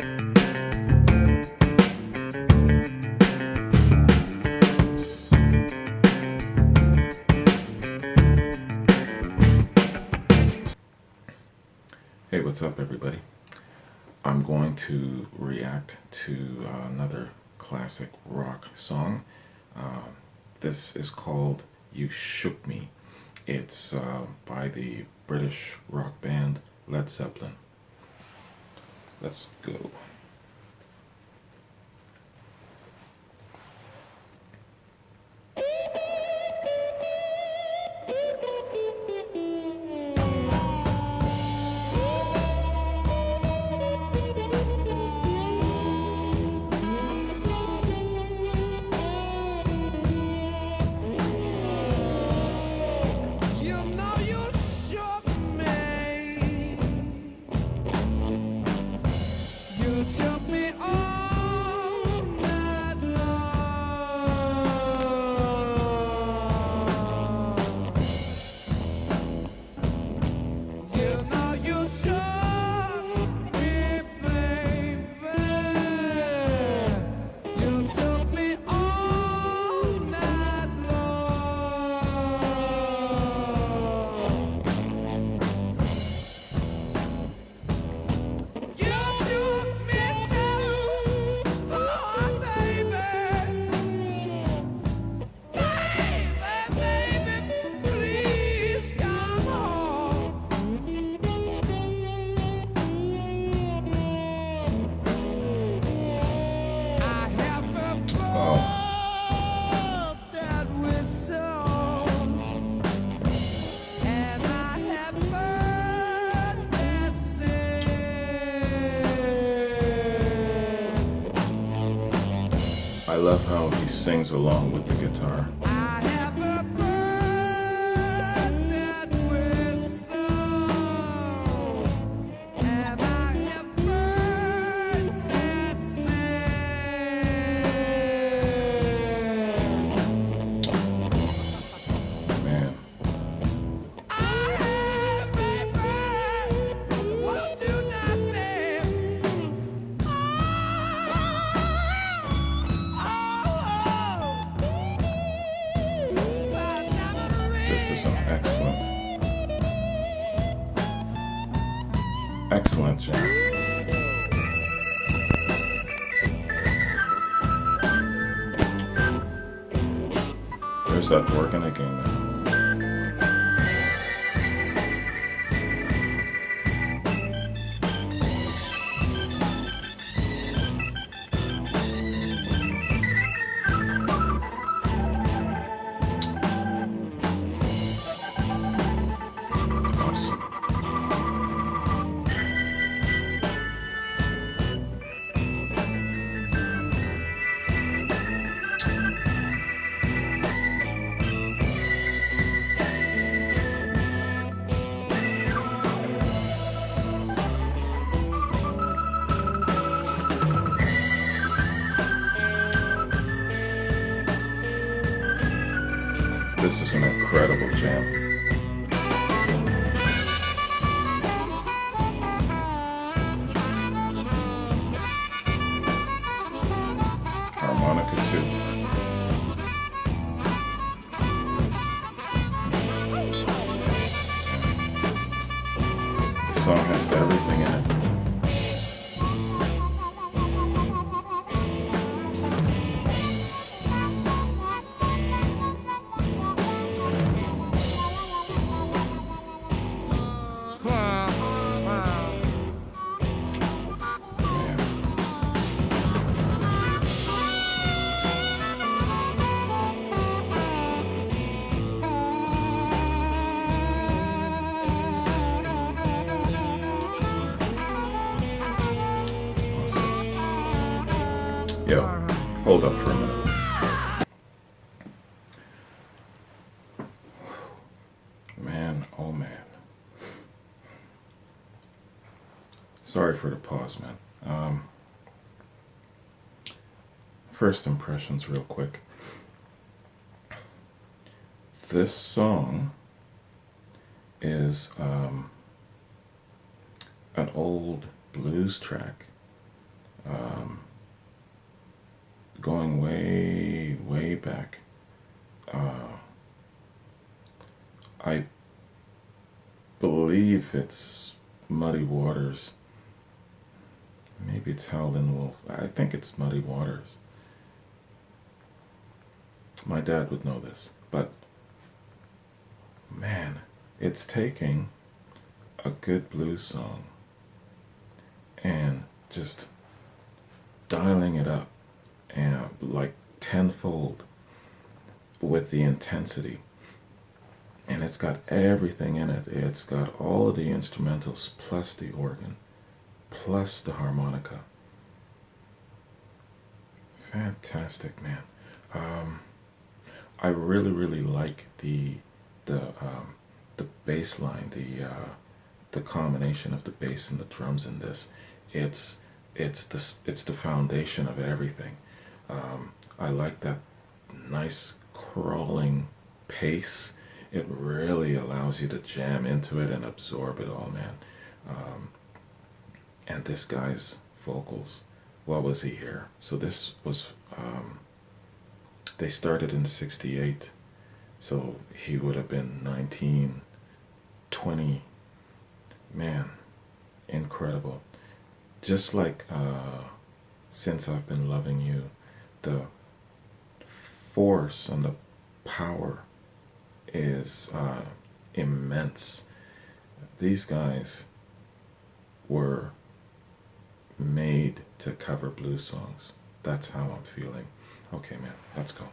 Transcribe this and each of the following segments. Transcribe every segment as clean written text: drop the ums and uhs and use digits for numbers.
Hey, what's up, everybody? I'm going to react to another classic rock song. This is called You Shook Me. It's by the British rock band Led Zeppelin. Let's go. I love how he sings along with the guitar. This is an excellent jam. There's that organ again now. This is an incredible jam. Harmonica too. The song has everything in it. Yo, hold up for a minute. Man, oh man. Sorry for the pause, man. First impressions real quick. This song is an old blues track going way, way back. I believe it's Muddy Waters. Maybe it's Howlin' Wolf. I think it's Muddy Waters. My dad would know this, but man, it's taking a good blues song and just dialing it up and like tenfold with the intensity. And it's got everything in it. It's got all of the instrumentals plus the organ plus the harmonica. Fantastic, man. I really, really like the bass line, the combination of the bass and the drums in this. It's the foundation of everything. I like that nice crawling pace. It really allows you to jam into it and absorb it all, man. And this guy's vocals, what was he here? So this was, they started in '68, so he would have been 19, 20. Man, incredible. Just like Since I've Been Loving You, the force and the power is immense. These guys were made to cover blues songs. That's how I'm feeling. Okay, man, let's go.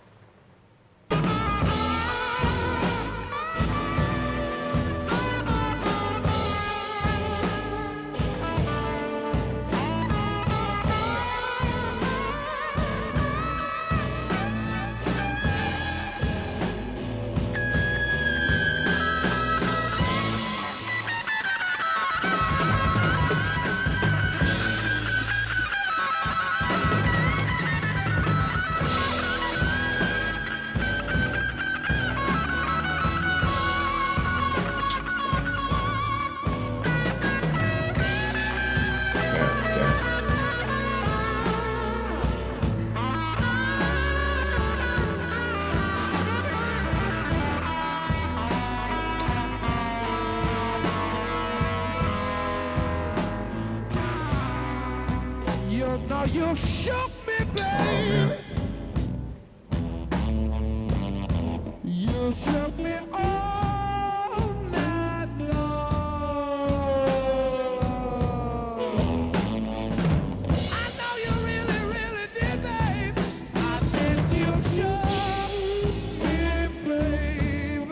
Now you shook me, baby. You shook me all night long. I know you really, really did, babe. I said you shook me, baby.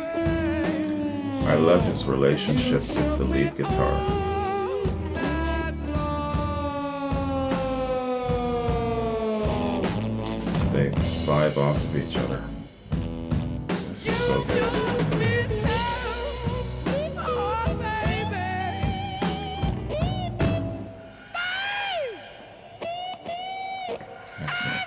I love his relationship with the lead guitar. They vibe off of each other. This is so good. Excellent.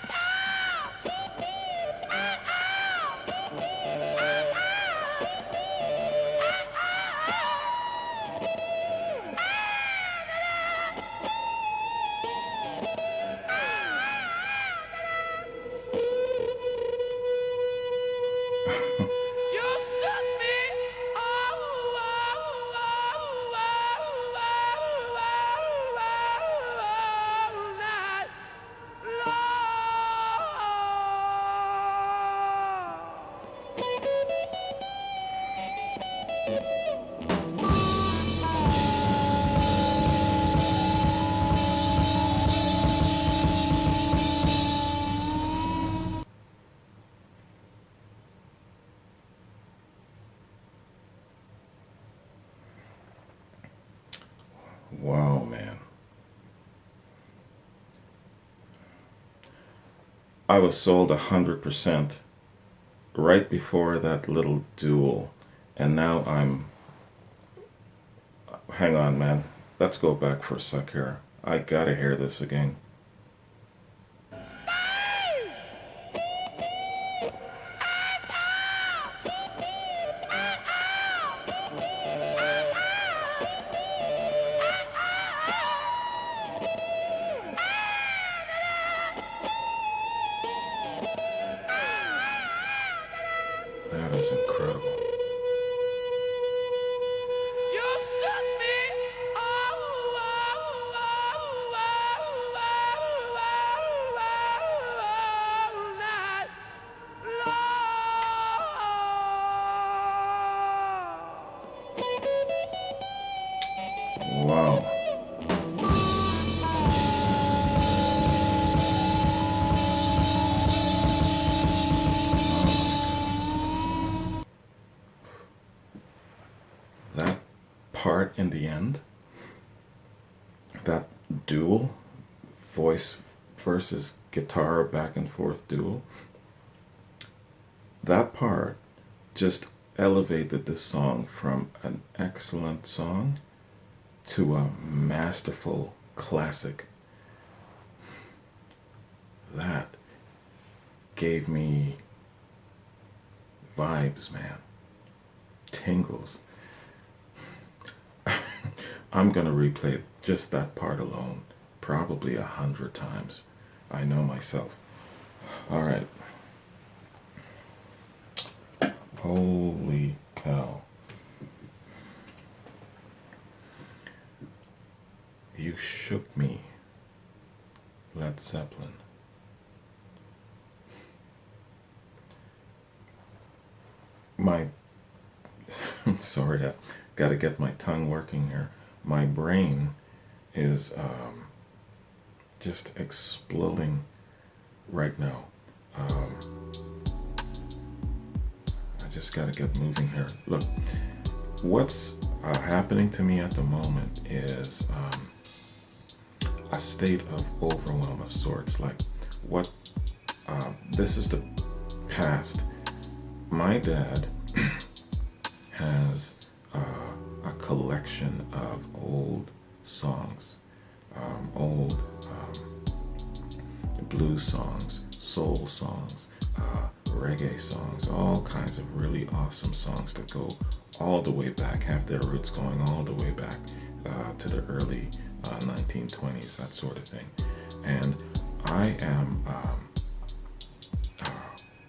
Wow, man. I was sold 100% right before that little duel, and now I'm... Hang on, man. Let's go back for a sec here. I gotta hear this again. that duel, voice versus guitar back and forth duel, that part just elevated this song from an excellent song to a masterful classic. That gave me vibes, man. Tingles. I'm gonna replay just that part alone probably 100 times. I know myself. All right. Holy cow. You shook me, Led Zeppelin. My, I'm sorry, I gotta get my tongue working here. My brain is just exploding right now. I just gotta get moving here. Look, what's happening to me at the moment is a state of overwhelm of sorts. Like, what? This is the past. My dad has a collection of old songs, old blues songs, soul songs, reggae songs, all kinds of really awesome songs that go all the way back, have their roots going all the way back to the early 1920s, that sort of thing. And I am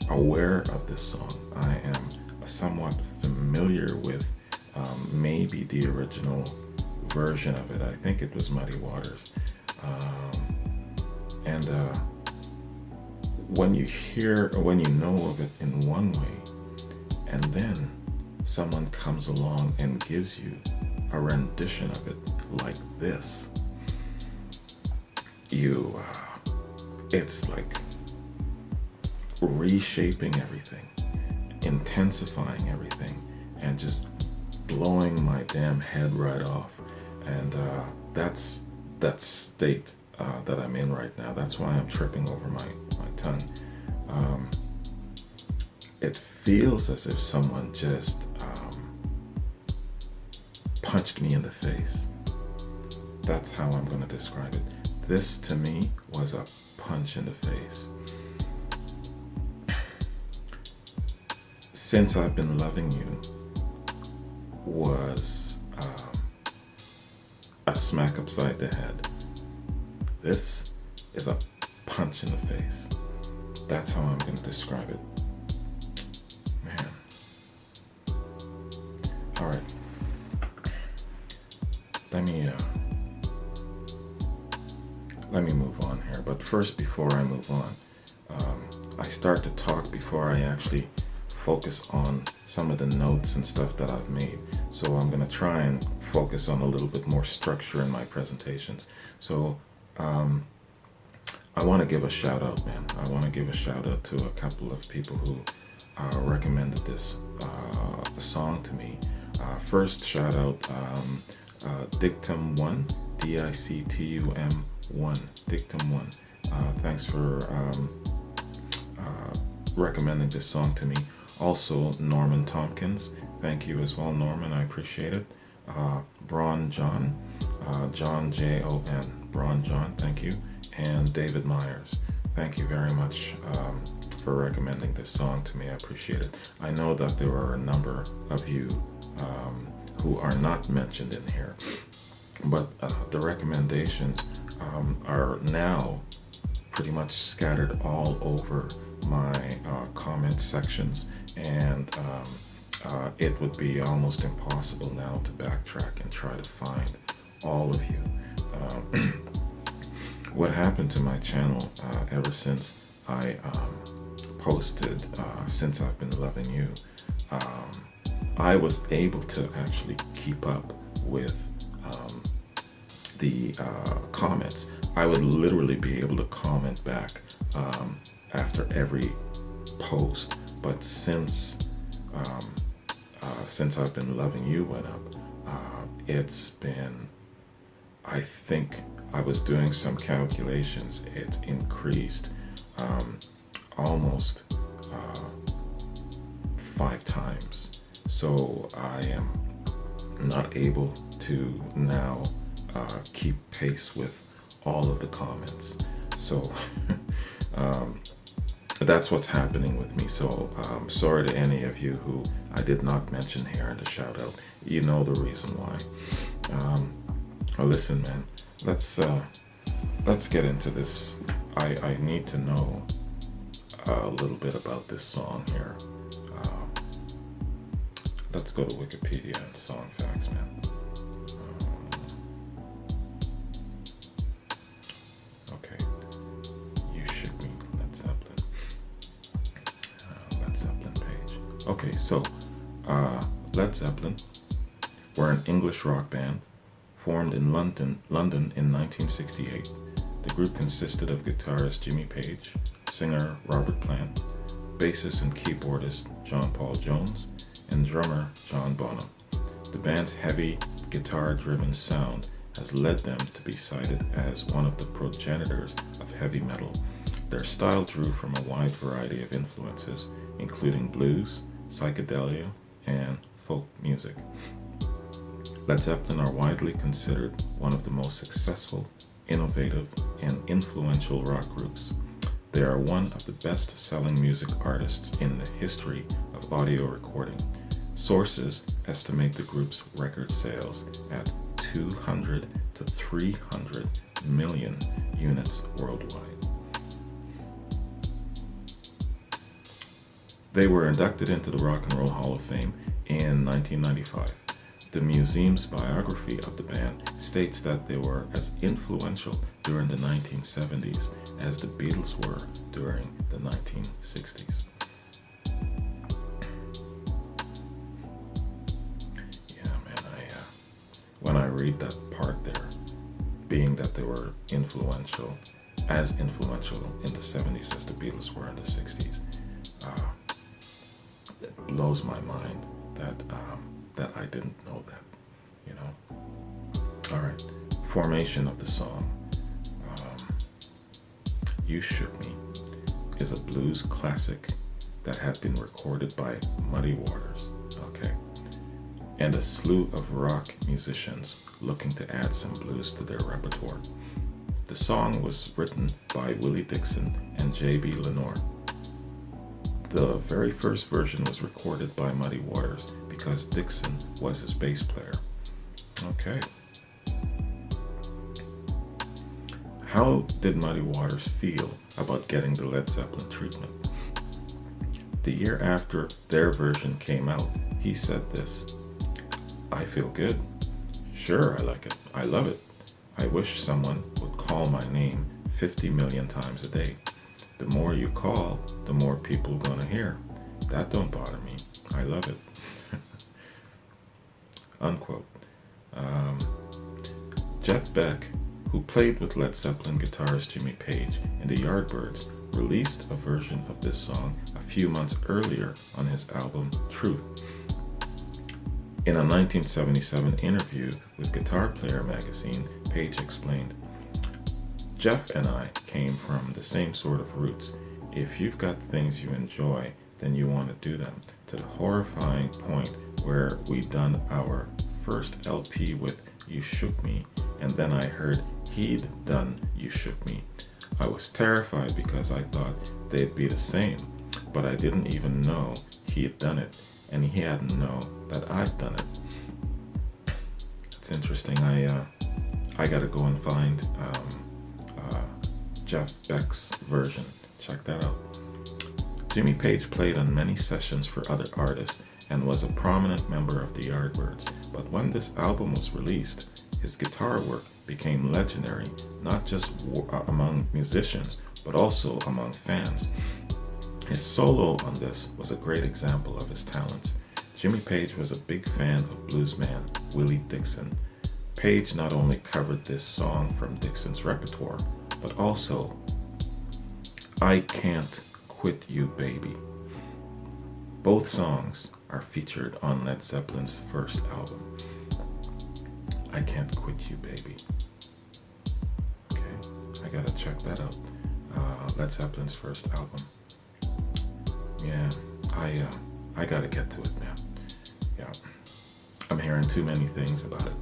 aware of this song. I am somewhat familiar with maybe the original version of it. I think it was Muddy Waters. And when you hear, or when you know of it in one way, and then someone comes along and gives you a rendition of it like this, it's like reshaping everything, intensifying everything, and just blowing my damn head right off. And that's that state that I'm in right now. That's why I'm tripping over my tongue. It feels as if someone just punched me in the face. That's how I'm going to describe it. This to me was a punch in the face. Since I've Been Loving You was a smack upside the head. This is a punch in the face. That's how I'm going to describe it. Man. All right. Let me move on here. But first, before I move on, I start to talk before I actually focus on some of the notes and stuff that I've made. So I'm going to try and focus on a little bit more structure in my presentations. So I want to give a shout out, man. I want to give a shout out to a couple of people who recommended this song to me. First shout out Dictum1, Dictum1, Dictum1. Thanks for recommending this song to me. Also, Norman Tompkins, thank you as well, Norman, I appreciate it. Braun John, John Jon, Braun John, thank you. And David Myers, thank you very much for recommending this song to me, I appreciate it. I know that there are a number of you who are not mentioned in here, but the recommendations are now pretty much scattered all over my comment sections, and it would be almost impossible now to backtrack and try to find all of you. What happened to my channel ever since I posted Since I've Been Loving You, I was able to actually keep up with the comments. I would literally be able to comment back after every post, but since I've Been Loving You went up, it's been I think I was doing some calculations. It increased almost 5 times. So I am not able to now keep pace with all of the comments. So that's what's happening with me. So sorry to any of you who I did not mention here in the shout out. You know the reason why. Well, listen, man. Let's get into this. I need to know a little bit about this song here. Let's go to Wikipedia and song facts, man. Okay, You Shook Me, Led Zeppelin. Led Zeppelin page. Okay, so Led Zeppelin were an English rock band formed in London in 1968. The group consisted of guitarist Jimmy Page, singer Robert Plant, bassist and keyboardist John Paul Jones, and drummer John Bonham. The band's heavy, guitar-driven sound has led them to be cited as one of the progenitors of heavy metal. Their style drew from a wide variety of influences, including blues, psychedelia, and folk music. Led Zeppelin are widely considered one of the most successful, innovative, and influential rock groups. They are one of the best-selling music artists in the history of audio recording. Sources estimate the group's record sales at 200 to 300 million units worldwide. They were inducted into the Rock and Roll Hall of Fame in 1995. The museum's biography of the band states that they were as influential during the 1970s as the Beatles were during the 1960s. Yeah, man, when I read that part there, being that they were influential, as influential in the 70s as the Beatles were in the 60s, it blows my mind that I didn't know that, you know. All right, formation of the song. You Shook Me is a blues classic that had been recorded by Muddy Waters, okay, and a slew of rock musicians looking to add some blues to their repertoire. The song was written by Willie Dixon and J.B. Lenore. The very first version was recorded by Muddy Waters because Dixon was his bass player. Okay. How did Muddy Waters feel about getting the Led Zeppelin treatment? The year after their version came out, he said this: "I feel good. Sure, I like it. I love it. I wish someone would call my name 50 million times a day. The more you call, the more people gonna hear. That don't bother me. I love it." Unquote. Jeff Beck, who played with Led Zeppelin guitarist Jimmy Page in the Yardbirds, released a version of this song a few months earlier on his album Truth. In a 1977 interview with Guitar Player magazine, Page explained, "Jeff and I came from the same sort of roots. If you've got things you enjoy, then you want to do them, to the horrifying point where we done our first LP with You Shook Me, and then I heard he'd done You Shook Me. I was terrified because I thought they'd be the same, but I didn't even know he had done it, and he hadn't known that I'd done it." It's interesting. I gotta go and find Jeff Beck's version. Check that out. Jimmy Page played on many sessions for other artists and was a prominent member of the Yardbirds, but when this album was released, his guitar work became legendary, not just among musicians, but also among fans. His solo on this was a great example of his talents. Jimmy Page was a big fan of bluesman Willie Dixon. Page not only covered this song from Dixon's repertoire, but also I Can't Quit You Baby. Both songs are featured on Led Zeppelin's first album. I Can't Quit You Baby. gotta check that out. Led Zeppelin's first album. Yeah, I gotta get to it, man. Yeah, I'm hearing too many things about it.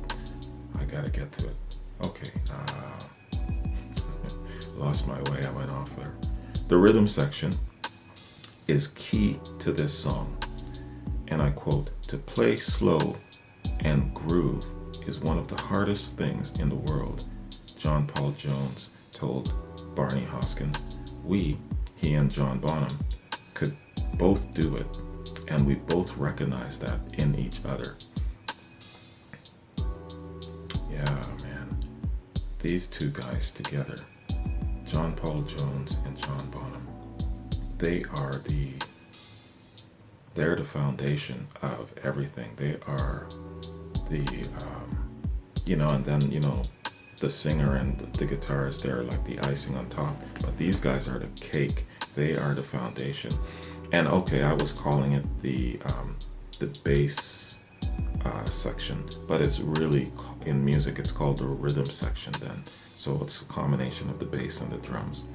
I gotta get to it. Okay, lost my way. I went off there. The rhythm section is key to this song, and I quote, "To play slow and groove is one of the hardest things in the world," John Paul Jones told Barney Hoskins. He and John Bonham, could both do it, and we both recognize that in each other. Yeah, man. These two guys together, John Paul Jones and John Bonham, they're the foundation of everything. They are the, and then, the singer and the guitarist, they're like the icing on top. But these guys are the cake. They are the foundation. And okay, I was calling it the bass section, but it's really, in music, it's called the rhythm section then. So it's a combination of the bass and the drums.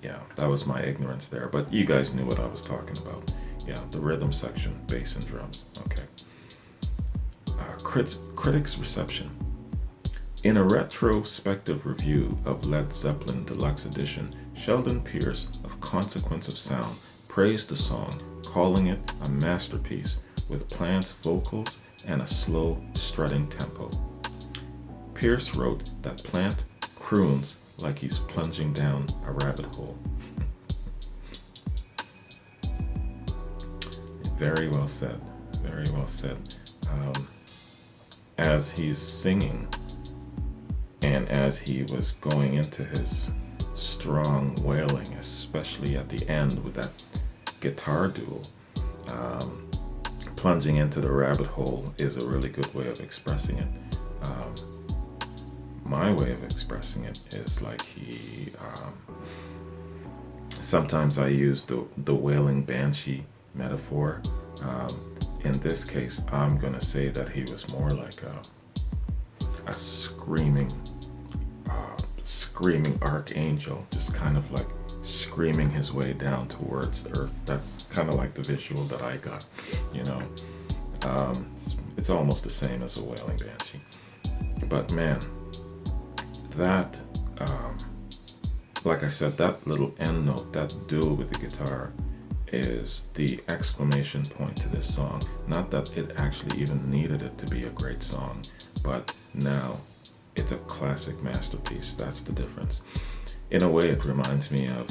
Yeah, that was my ignorance there, but you guys knew what I was talking about. Yeah, the rhythm section, bass and drums. Okay. Critics' reception. In a retrospective review of Led Zeppelin Deluxe Edition, Sheldon Pierce of Consequence of Sound praised the song, calling it a masterpiece with Plant's vocals and a slow, strutting tempo. Pierce wrote that Plant croons like he's plunging down a rabbit hole. Very well said. Very well said. As he's singing, and as he was going into his strong wailing, especially at the end with that guitar duel, plunging into the rabbit hole is a really good way of expressing it. My way of expressing it is like sometimes I use the wailing banshee metaphor. In this case, I'm gonna say that he was more like a screaming archangel, just kind of like screaming his way down towards the earth. That's kind of like the visual that I got, it's almost the same as a wailing banshee. But man, that, like I said, that little end note, that duel with the guitar, is the exclamation point to this song. Not that it actually even needed it to be a great song, but now it's a classic masterpiece. That's the difference. In a way, it reminds me of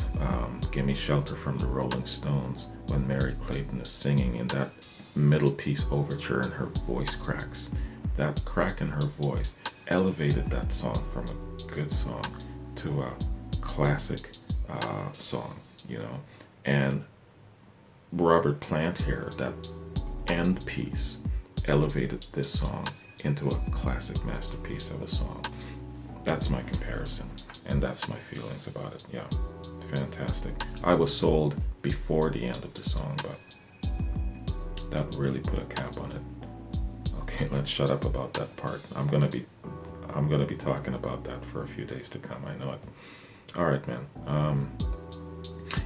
Gimme Shelter from the Rolling Stones, when Mary Clayton is singing in that middle piece overture and her voice cracks. That crack in her voice elevated that song from a good song to a classic song, And Robert Plant here, that end piece, elevated this song into a classic masterpiece of a song. That's my comparison, and that's my feelings about it. Yeah, fantastic. I was sold before the end of the song, but that really put a cap on it. Okay, let's shut up about that part. I'm gonna be talking about that for a few days to come. I know it. All right, man.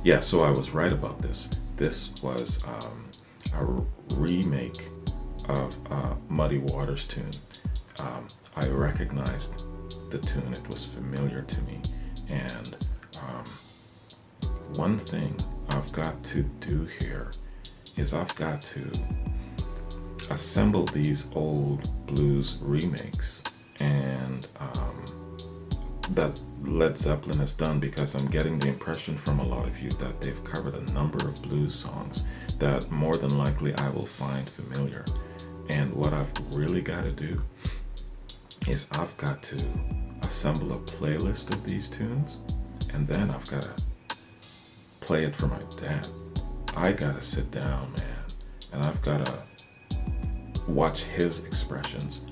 Yeah, so I was right about this. This was a remake of Muddy Waters' tune. I recognized the tune. It was familiar to me. And one thing I've got to do here is I've got to assemble these old blues remakes and that Led Zeppelin has done, because I'm getting the impression from a lot of you that they've covered a number of blues songs that more than likely I will find familiar. And what I've really got to do is I've got to assemble a playlist of these tunes, and then I've got to play it for my dad. I got to sit down, man, and I've got to watch his expressions.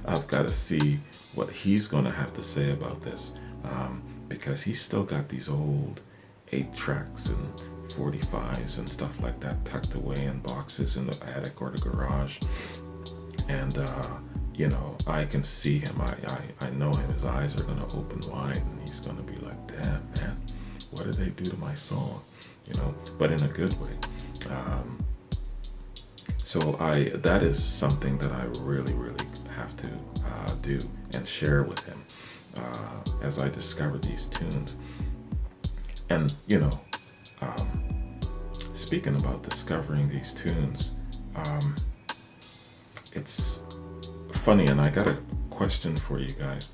I've got to see what he's going to have to say about this, because he's still got these old 8 tracks and 45s and stuff like that tucked away in boxes in the attic or the garage. And you know, I can see him. I know him. His eyes are gonna open wide, and he's gonna be like, "Damn, man, what did they do to my song?" You know, but in a good way. So that is something that I really, really have to do and share with him as I discover these tunes. And you know, speaking about discovering these tunes, it's funny, and I got a question for you guys.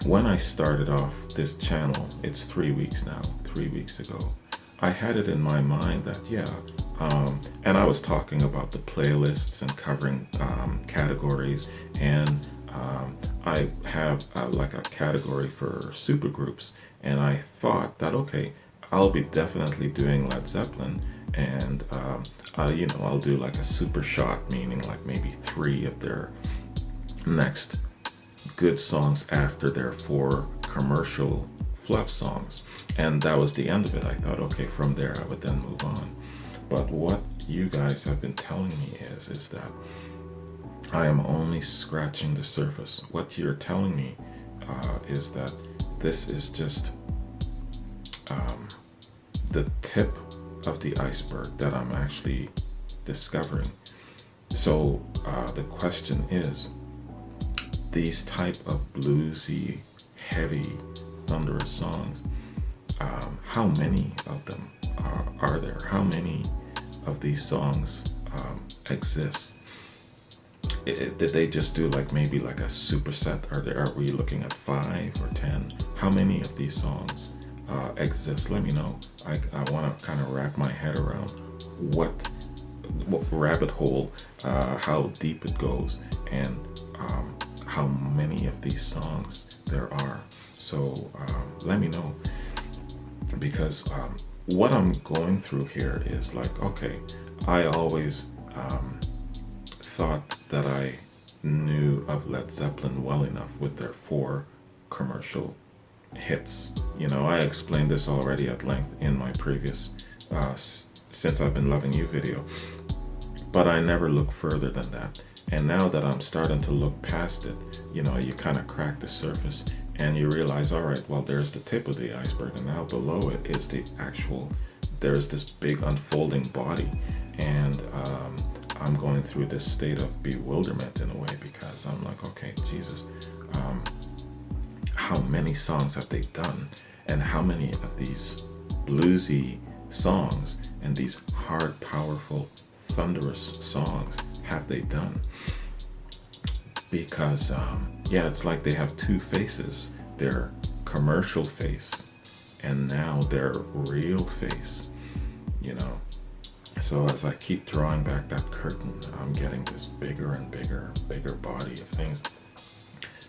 When I started off this channel, it's 3 weeks now, 3 weeks ago, I had it in my mind that, and I was talking about the playlists and covering categories, and I have like a category for supergroups, and I thought that, okay, I'll be definitely doing Led Zeppelin, and you know, I'll do like a super shot, meaning like maybe 3 of their next good songs after their 4 commercial fluff songs, and that was the end of it. I thought, okay, from there I would then move on. But what you guys have been telling me is that I am only scratching the surface. What you're telling me is that this is just the tip of the iceberg that I'm actually discovering. So the question is, these type of bluesy, heavy, thunderous songs, how many of them are there? How many of these songs exist? Did they just do like maybe like a superset? Are we looking at 5 or 10? How many of these songs exist? Let me know. I want to kind of wrap my head around what rabbit hole, how deep it goes, and how many of these songs there are. So let me know, because what I'm going through here is like, okay, I always thought that I knew of Led Zeppelin well enough with their 4 commercial hits. You know, I explained this already at length in my previous Since I've Been Loving You video, but I never looked further than that. And now that I'm starting to look past it, you know, you kind of crack the surface and you realize, all right, well, there's the tip of the iceberg, and now below it is the actual, there's this big unfolding body. And I'm going through this state of bewilderment in a way, because I'm like, okay, Jesus, how many songs have they done? And how many of these bluesy songs and these hard, powerful, thunderous songs have they done? Because yeah, it's like they have 2 faces, their commercial face and now their real face, you know. So as I keep drawing back that curtain, I'm getting this bigger and bigger body of things.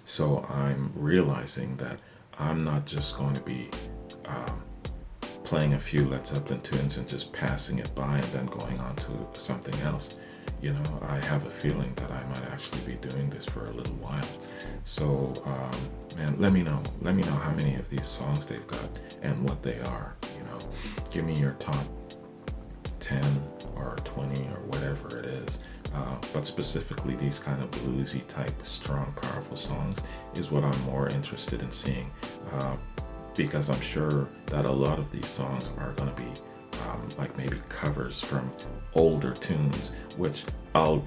So I'm realizing that I'm not just going to be playing a few Led Zeppelin tunes and just passing it by and then going on to something else. You know, I have a feeling that I might actually be doing this for a little while. So, man, let me know how many of these songs they've got and what they are. You know, give me your top 10 or 20 or whatever it is. But specifically these kind of bluesy type, strong, powerful songs is what I'm more interested in seeing. Because I'm sure that a lot of these songs are going to be like maybe covers from older tunes, which I'll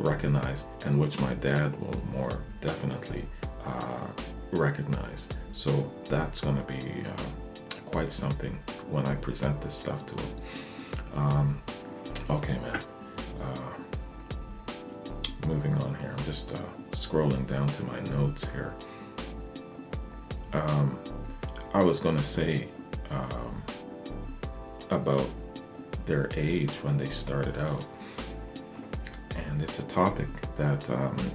recognize, and which my dad will more definitely recognize. So that's going to be quite something when I present this stuff to him. Okay, man. Moving on here. I'm just scrolling down to my notes here. I was going to say about their age when they started out, and it's a topic that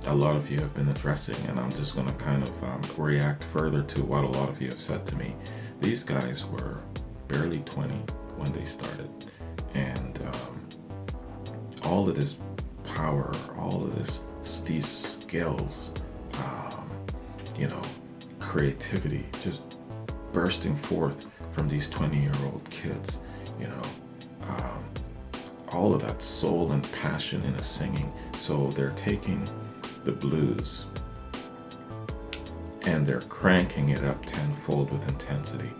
a lot of you have been addressing, and I'm just going to kind of react further to what a lot of you have said to me. These guys were barely 20 when they started, and all of this power, all of these skills, you know, creativity just bursting forth from these 20-year-old kids, you know, all of that soul and passion in a singing. So they're taking the blues, and they're cranking it up tenfold with intensity.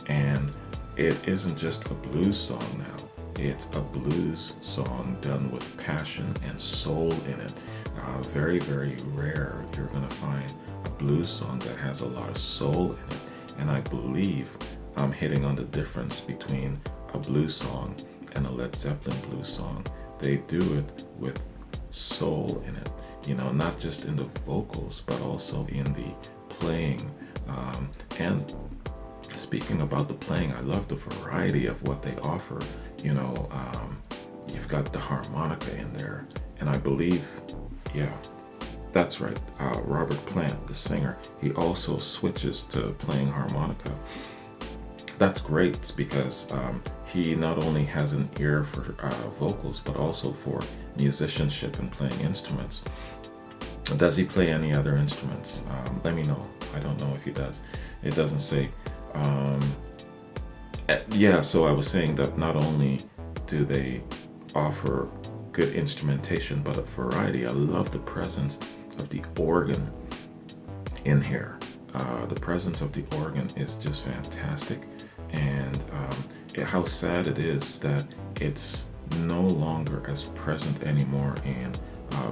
And it isn't just a blues song now. It's a blues song done with passion and soul in it. Very, very rare you're going to find a blues song that has a lot of soul in it. And I believe I'm hitting on the difference between a blues song and a Led Zeppelin blues song. They do it with soul in it, you know, not just in the vocals, but also in the playing. And speaking about the playing, I love the variety of what they offer. You know, you've got the harmonica in there, and I believe, yeah, that's right, Robert Plant, the singer, he also switches to playing harmonica. That's great because he not only has an ear for vocals, but also for musicianship and playing instruments. Does he play any other instruments? Let me know. I don't know if he does. It doesn't say. Yeah, so I was saying that not only do they offer good instrumentation, but a variety. I love the presence of the organ in here. The presence of the organ is just fantastic. And how sad it is that it's no longer as present anymore in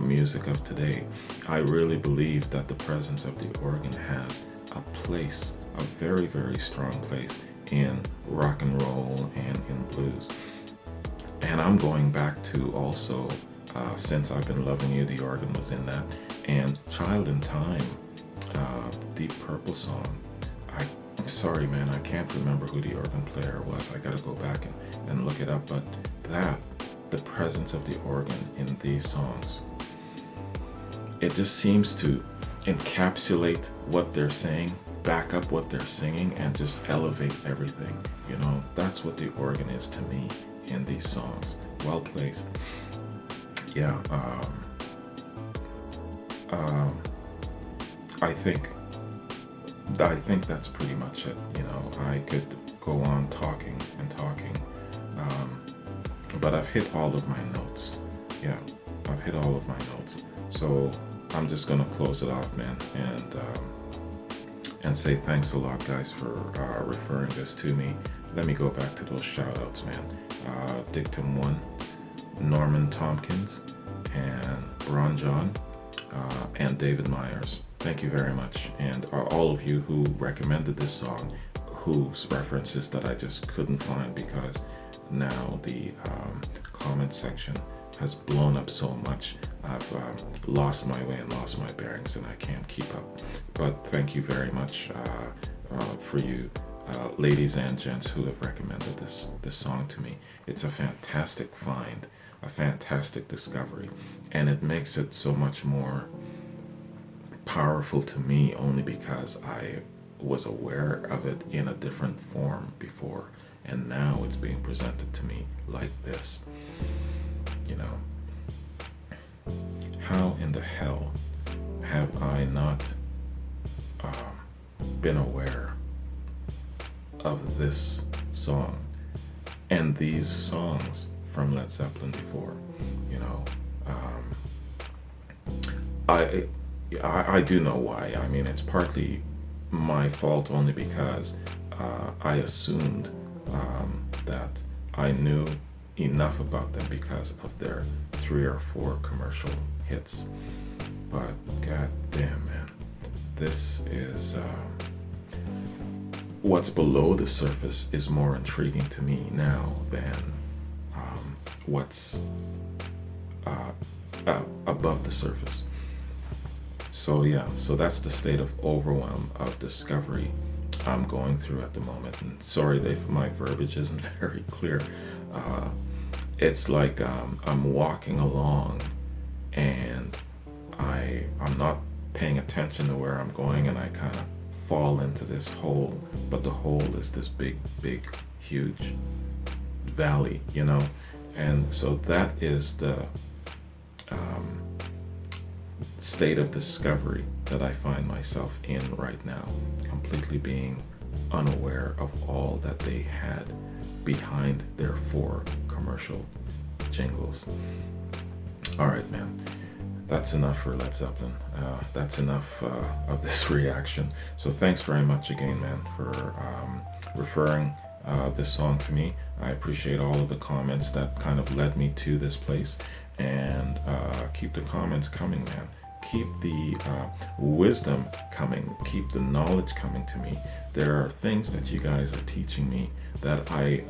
music of today. I really believe that the presence of the organ has a place, a very, very strong place in rock and roll and in blues. And I'm going back to also, Since I've Been Loving You, the organ was in that, and Child in Time, Deep Purple song. I'm sorry, man, I can't remember who the organ player was. I gotta go back and look it up, but the presence of the organ in these songs, it just seems to encapsulate what they're saying, back up what they're singing, and just elevate everything. You know, that's what the organ is to me in these songs. Well placed. Yeah, I think that's pretty much it. You know, I could go on talking and talking, but I've hit all of my notes. Yeah, I've hit all of my notes. So I'm just gonna close it off, man, and say thanks a lot, guys, for referring this to me. Let me go back to those shout-outs, man. Dictum 1, Norman Tompkins, and Ron John, and David Myers. Thank you very much. And all of you who recommended this song, whose references that I just couldn't find because now the comment section has blown up so much. I've lost my way and lost my bearings, and I can't keep up. But thank you very much for you ladies and gents who have recommended this song to me. It's a fantastic find, a fantastic discovery, and it makes it so much more powerful to me only because I was aware of it in a different form before, and now it's being presented to me like this. You know, how in the hell have I not been aware of this song and these songs from Led Zeppelin before? You know, I do know why. I mean, it's partly my fault only because I assumed that I knew enough about them because of their 3 or 4 commercial hits. But god damn, man, this is what's below the surface is more intriguing to me now than what's above the surface. So yeah, so that's the state of overwhelm of discovery I'm going through at the moment. And sorry if my verbiage isn't very clear. It's like I'm walking along and I'm not paying attention to where I'm going, and I kind of fall into this hole, but the hole is this big, huge valley, you know? And so that is the state of discovery that I find myself in right now, completely being unaware of all that they had behind their 4 commercial jingles. All right, man. that's enough for Led Zeppelin. That's enough of this reaction. So thanks very much again, man, for referring this song to me. I appreciate all of the comments that kind of led me to this place. And keep the comments coming, man. Keep the wisdom coming. Keep the knowledge coming to me. There are things that you guys are teaching me that I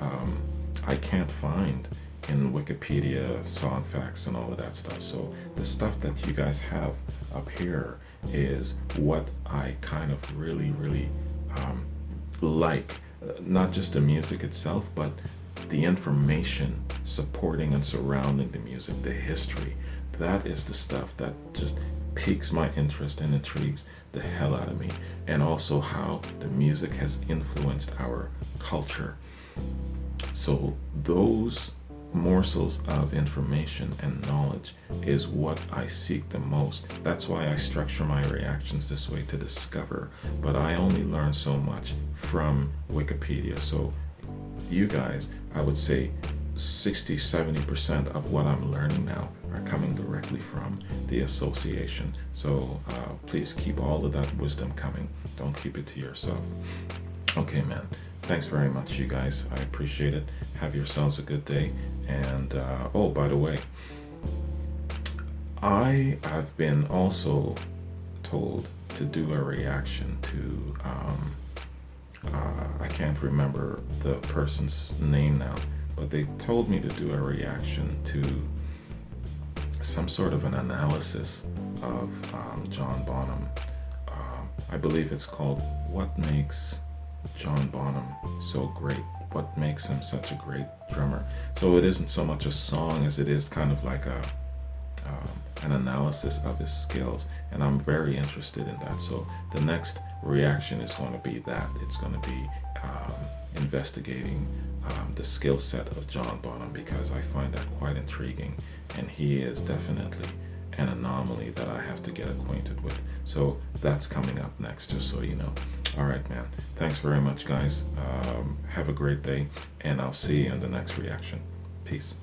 can't find in Wikipedia, song facts, and all of that stuff. So the stuff that you guys have up here is what I kind of really, really like. Not just the music itself, but the information supporting and surrounding the music, the history. That is the stuff that just piques my interest and intrigues the hell out of me. And also how the music has influenced our culture. So those morsels of information and knowledge is what I seek the most. That's why I structure my reactions this way, to discover. But I only learn so much from Wikipedia. So you guys, I would say 60-70% of what I'm learning now are coming directly from the association. So please keep all of that wisdom coming. Don't keep it to yourself. Okay, man. Thanks very much, you guys. I appreciate it. Have yourselves a good day. And oh, by the way, I have been also told to do a reaction to I can't remember the person's name now, but they told me to do a reaction to some sort of an analysis of John Bonham. I believe it's called "What Makes John Bonham So Great?" What makes him such a great drummer? So it isn't so much a song as it is kind of like an analysis of his skills, and I'm very interested in that. So the next reaction is going to be that. It's going to be investigating the skill set of John Bonham, because I find that quite intriguing, and he is definitely an anomaly that I have to get acquainted with. So that's coming up next, just so you know. All right, man. Thanks very much, guys. Have a great day, and I'll see you in the next reaction. Peace.